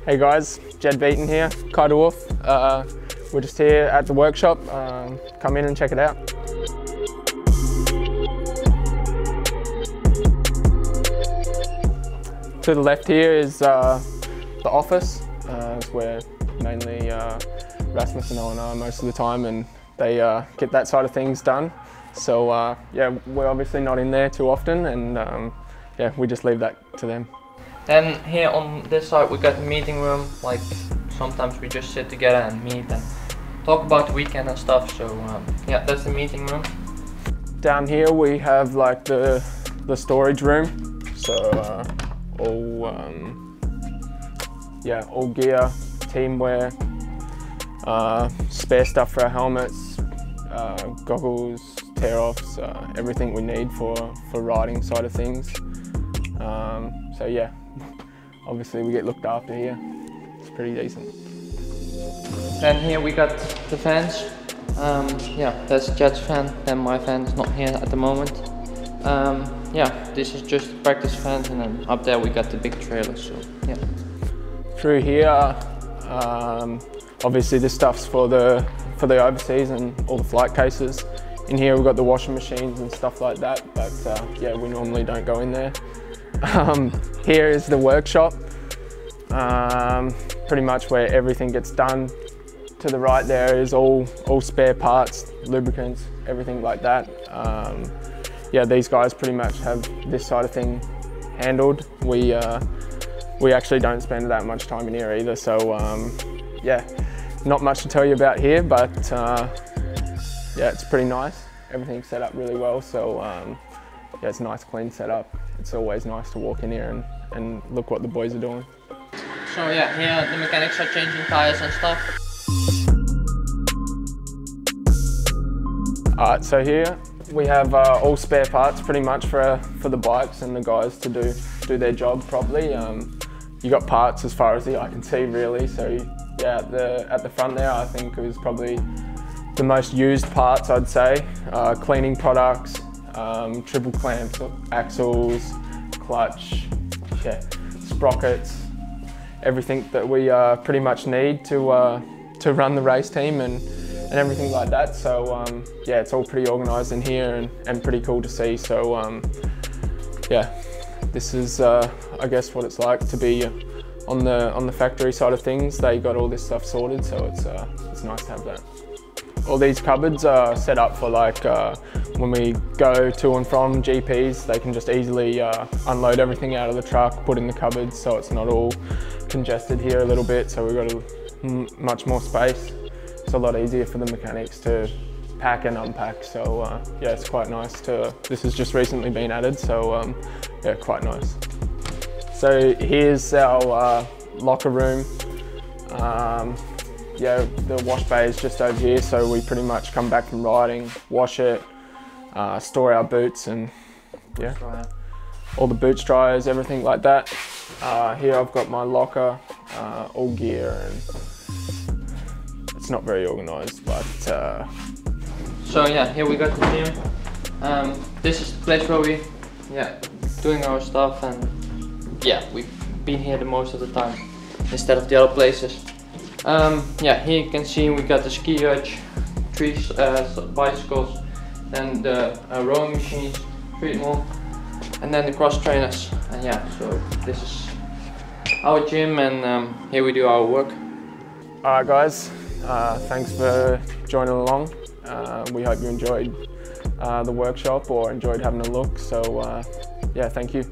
Hey guys, Jed Beaton here, Kite Wolf. We're just here at the workshop. Come in and check it out. To the left here is the office. It's where mainly Rasmus and Ellen are most of the time, and they get that side of things done. So yeah, we're obviously not in there too often, and yeah, we just leave that to them. And here on this side we got the meeting room. Like sometimes we just sit together and meet and talk about the weekend and stuff. So yeah, that's the meeting room. Down here we have like the storage room. So all gear, team wear, spare stuff for our helmets, goggles, tear-offs, everything we need for riding side of things. So yeah, obviously we get looked after here. It's pretty decent. Then here we got the fans. Yeah, that's Jed's fan, then my fan is not here at the moment. Yeah, this is just the practice fans, and then up there we got the big trailer, so yeah. Through here, obviously this stuff's for the overseas and all the flight cases. In here we've got the washing machines and stuff like that, but yeah, we normally don't go in there. Here is the workshop, pretty much where everything gets done. To the right there is all spare parts, lubricants, everything like that. Yeah, these guys pretty much have this side of thing handled. We actually don't spend that much time in here either, so yeah, not much to tell you about here, but yeah, it's pretty nice. Everything's set up really well, so yeah, it's a nice clean setup. It's always nice to walk in here and look what the boys are doing. So yeah, here the mechanics are changing tires and stuff. Alright, so here we have all spare parts pretty much for the bikes and the guys to do their job properly. You got parts as far as the eye can see really, so yeah, at the front there I think it was probably the most used parts, I'd say. Cleaning products, triple clamps, axles, clutch, yeah, sprockets, everything that we pretty much need to run the race team and everything like that. So yeah, it's all pretty organised in here and pretty cool to see. So yeah, this is I guess what it's like to be on the factory side of things. They got all this stuff sorted, so it's nice to have that. All these cupboards are set up for like when we go to and from GPs, they can just easily unload everything out of the truck, put in the cupboards, so it's not all congested here a little bit. So we've got much more space. It's a lot easier for the mechanics to pack and unpack. So yeah, it's quite nice to. This has just recently been added, so yeah, quite nice. So here's our locker room. Yeah, the wash bay is just over here, so we pretty much come back from riding, wash it, store our boots, and yeah, all the boots dryers, everything like that. Here I've got my locker, all gear, and it's not very organised, but So yeah, here we got the gym. This is the place where we doing our stuff, and yeah, we've been here the most of the time instead of the other places. Yeah, here you can see we got the ski hutch, 3 bicycles, then the rowing machines, treadmill, and then the cross trainers. And yeah, so this is our gym, and here we do our work. Alright guys, thanks for joining along. We hope you enjoyed the workshop or enjoyed having a look. So yeah, thank you.